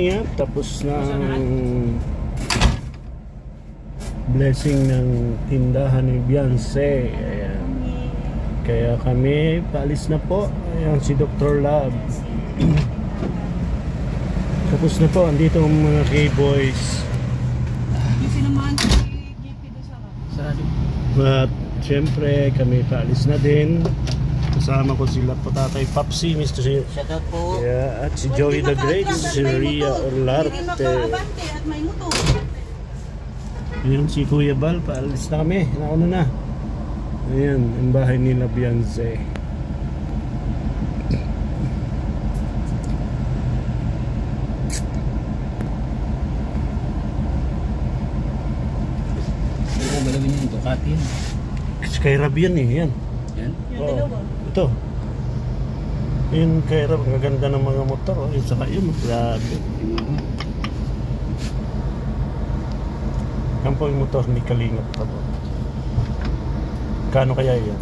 Yeah, tapos ng blessing ng tindahan ni Beyonce. Ayan. Kaya kami paalis na po. Ayan si Dr. Love. Tapos na po, andito ang mga K-boys. At syempre kami paalis na din. Kasama ko sila po Tatay Papsi, Mr. Shoutout po. Yeah, at si Joey the Great, si Ria Olarte. Ayan si Kuya Bal, paalis na kami. Nauna na. Ayan, ang bahay nila Beyonce. Ito, balawin niyo ito, katin. Kay Rab yan eh, yan. Yan? Oh, ito. Yun kay Rab, ang ganda ng mga motor. Oh. Yun saka yun, grabe. Yan po yung motor ni Kalingap pa po. Kano kaya yan?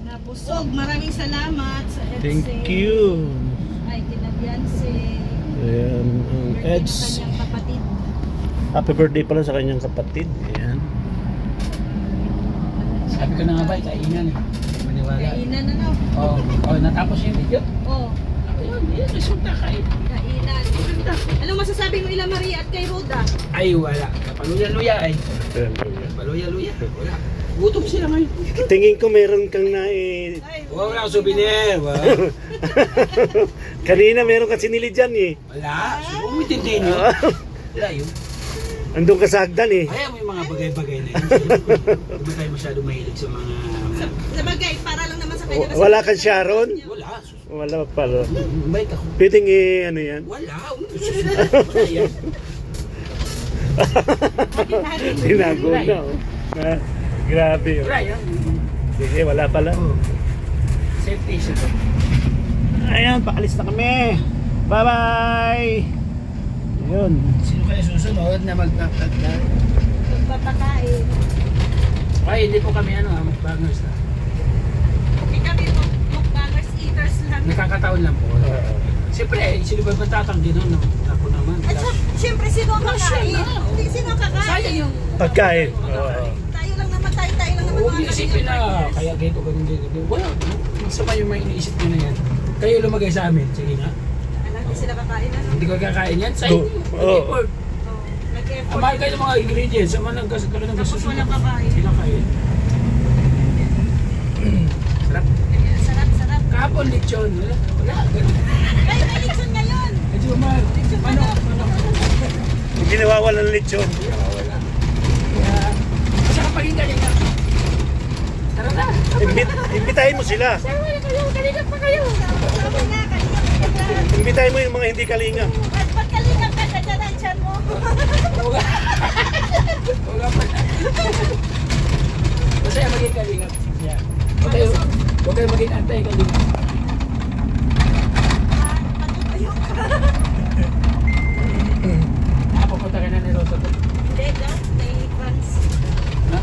Napusog, maraming salamat sa EDSE. Thank you. Ay, kina Beyonce. Ayan, ang Eds. Kanyang kapatid. Happy birthday pala sa kanyang kapatid. Ayan. Sabi ko na nga ba, kainan eh. Maniwala. Kainan na. Oh, natapos yung video? Oh. Ayun, yun, resulta kain. Kainan. Anong masasabi mo Ila Maria at kay Roda? Ay, wala. Paluya-luya ay. Paluya-luya. Wala. Gutom sila ngayon. Tingin ko meron kang Wala akong souvenir. kanina meron ka sinili dyan eh. Wala. Subukan mo itindihin nyo. Wala yun. Andun ka sa hagdan eh. Kaya mo yung mga bagay-bagay na yun. Hindi ba tayo masyado mahilig sa mga... Sa bagay, para lang naman sa kanya. Wala kang Sharon? Wala. Wala pala. Bait ako. Pwedeng ano yan? Wala. Wala yan. Tinago na oh. Grabe oh. Wala yan. Sige, wala pala. Safety siya to. Ayan, paalis na kami. Bye-bye! Ayun. Sino kaya susunod na magpapagdag? Magpapakain. Ay, hindi po kami mukbangers na. Okay kami mukbangers, eaters lang. Nakakataon lang po. Siyempre, sino ba magtatanggi nun? Ako naman. At siyempre, sino ang kakain? Hindi, sino ang kakain? Sayang yung... Pagkain. Tayo lang naman, tayo lang naman. Huwag niyo isipin na kaya ganito, ganun. Wala. Masama yung may iniisip nyo na yan. Kayo lumagay sa amin. Sige nga. Hindi sila kakain ano? Hindi ko kakain yan. Sa inyo. Nag-effort. Nag-effort. Amahal kayo ng mga ingredients. Sama ng gas. Tapos walang kakain. Hindi kakain. Sarap. Sarap. Kahapon lechon. Wala. Ganun. Ay, may lechon ngayon. Medyo mahal. Lechon Manok. Hindi nawawala ng lechon. Wala. Kaya, masarap maging galing na. Tara na. Imbitahin mo sila. Sama na kayo, kalingap pa kayo. Sama na, kalingap na. Imbitahin mo yung mga hindi kalingap. Ba't kalingap ka na dyan ang tiyan mo? Wala pa na. Masaya maging kalingap. Yeah. Huwag kayo maging anti-kalingap. Matutayo ka. Pupunta ka na ni Rosa to. Hindi, daw. May fans. Ha?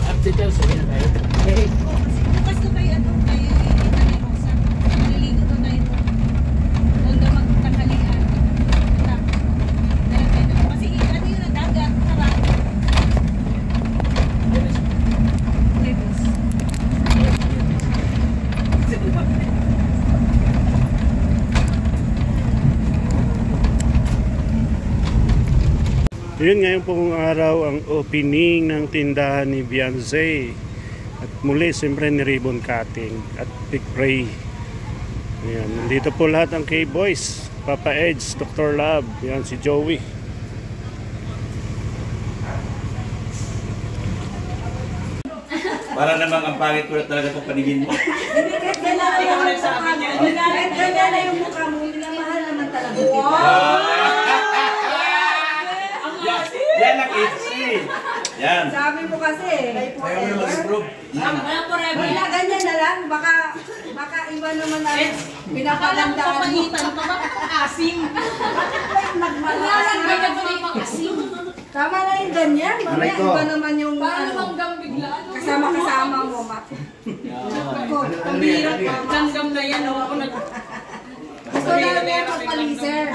Update daw sabihin na tayo. Okay. Bukas doon kayo, kay Tita ni Rosa. Maliligo doon tayo. Doon daw magtanghalian. Dahil kayo doon. Kasi ano yun ang dagat. Sarap. Lagos. Yun ngayon pong araw ang opening ng tindahan ni Beyonce. At muli siyempre ni ribbon cutting at pick pray. Ayan, nandito po lahat ang K-Boys. Papa Eds, Dr. Love, yan si Joey. Para namang ang pangit ko na talaga itong paningin mo. Ganyan na yung mukha mo. Mahal naman talaga. Yan ang itchy. Yan. Sabi mo kasi, Mag-improve. wala ganyan na lang, baka iba naman na pinakagandaan mo. Asim. Nagmalas. Tama na yung ganyan, mamaya iba naman yung Parang bigla. kasama-kasama mo, Mak. Pambihirap, langgam na yan. Ako nag... Gusto daw niya magpaliser.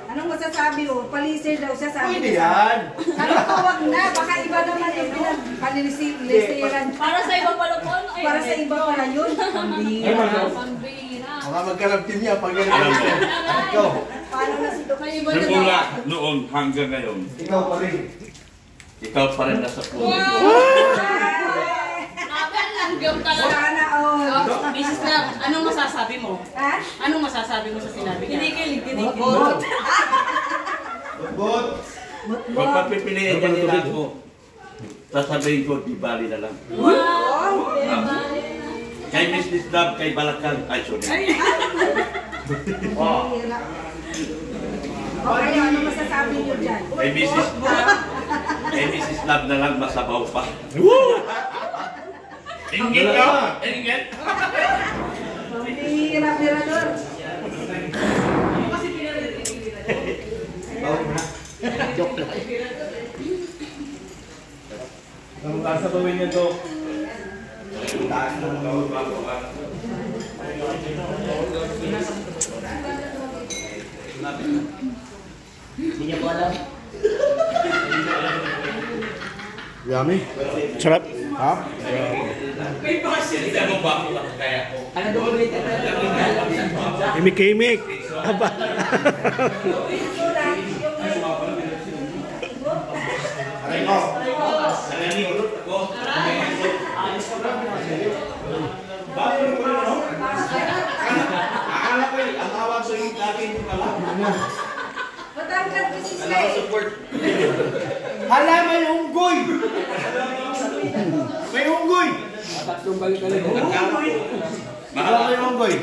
Anong masasabi mo? Paliser daw siya, sabi Pwede niya. yan. Sabi ko, wag na. Baka iba naman yung pinag-palisiran. Para sa iba pala po. Para sa iba pala yun. Pambihira. Pambihira. Mga magkalabtin niya pag Alam mo, Ikaw. Paano na si Dok? May iba na simula noon hanggang ngayon, Ikaw pa rin. ikaw pa rin nasa puso. Grabe, ang langgam talaga. Sana all. Oh, Mrs. Love, anong masasabi mo? Ha? Anong masasabi mo sa sinabi niya? Kinikilig, kinikilig. Bot. Kung papipiliin ka nila ako, sasabihin ko, di bali na lang. Wow! Kay Mrs. Love, kay Balakang, ay sorry. Pambihira. Okay, ano masasabi niyo dyan? Kay Mrs. Love na lang, masabaw pa. Ingit ka! Ingit! Pambihira, Mirador. Ang sasabawin niya, Dok. Yummy. Sarap. Ha? Hindi mo ba ako kaya ko? Imik-imik. Aba. Akala ko ang awag sa yung akin pala. Matangkad ko si Slay. Hala, may unggoy! May unggoy! Tatlong balik ka lang. Hala, may unggoy!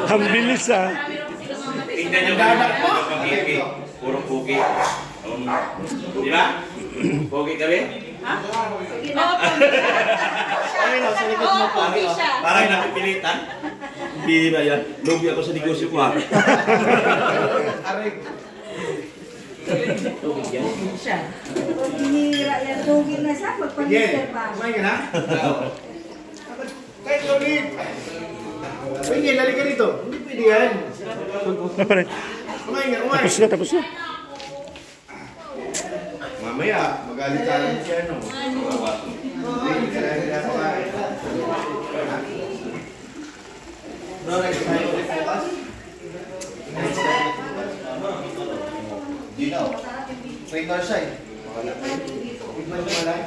Ang bilis ah. Tingnan nyo mga pagkiki. Puro puki. Di ba? Puki kami? Oo, pogi siya. Parang napipilitan. Hindi ba yan? Lugi ako sa negosyo ko ha. Pambihira yan. Lugi na siya. Magpaliser pa. Kumain ka na? Kahit ulit! Pwede, lali ka dito. Hindi pwede yan. Pare. Kumain ka, kumain. Tapos na, tapos na. Mamaya, magalit ka lang siya, no? Hindi ka lang nila kumain. No, next time ulit bukas. Dino. Straight north side. Tignan mo lang.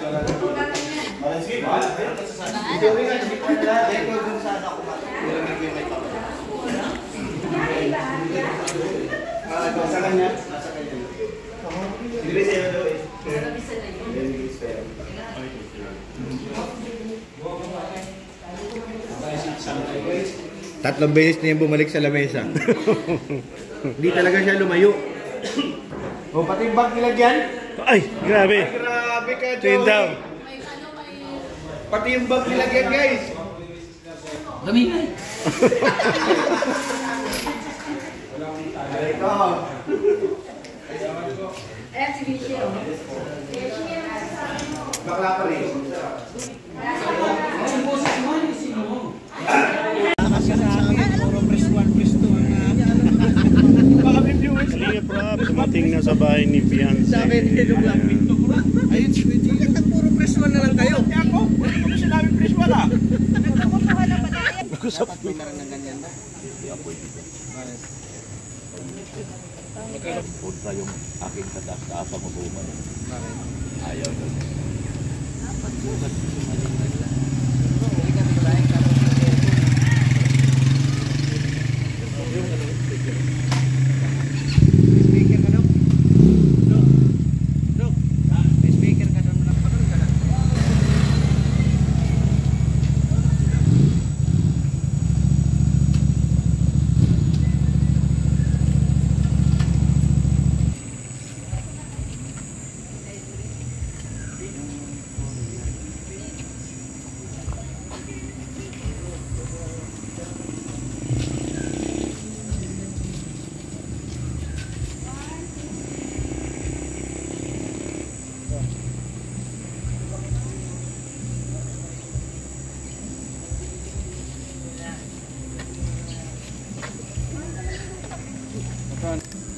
Sige, mahal. Hindi ko nga, hindi ko na. Ikaw dun sa anak ko. Nilagay ko yung may papa. Sa kanya? Nasa kanya. Hindi ba sa'yo daw eh? Tatlong beses na yung bumalik sa lamesa. Hindi talaga siya lumayo. O pati yung bag nilagyan? Ay, grabe. Grabe ka, Tin daw. Pati yung bag nilagyan, guys. Gamingay. Ito. Eh, si Michelle. Bakla pa rin. Sige, Prab, dumating na sa bahay ni Beyonce. Ayun, puro press one na lang kayo. Ako? Ano sinabi press one ah? Kusap mo. Punta yung aking kataas-taas sa mabuman. Ayaw na. Speaker ka daw? Dok? May speaker ka daw. Nakapagod ka na.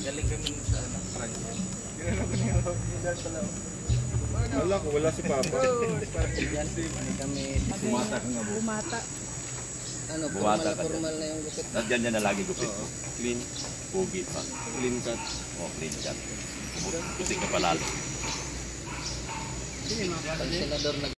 Galing kami sa Francia. Ginano ko niya Vidal pala. Wala ko, wala si Papa. Kami Bumata ka nga po. Bumata. ano, Bumata ka formal na yung gupit. Nandiyan niya na lagi gupit ko. Clean. Pogi pa. Clean cut. O, clean cut. Puti ka palalo. Pag senador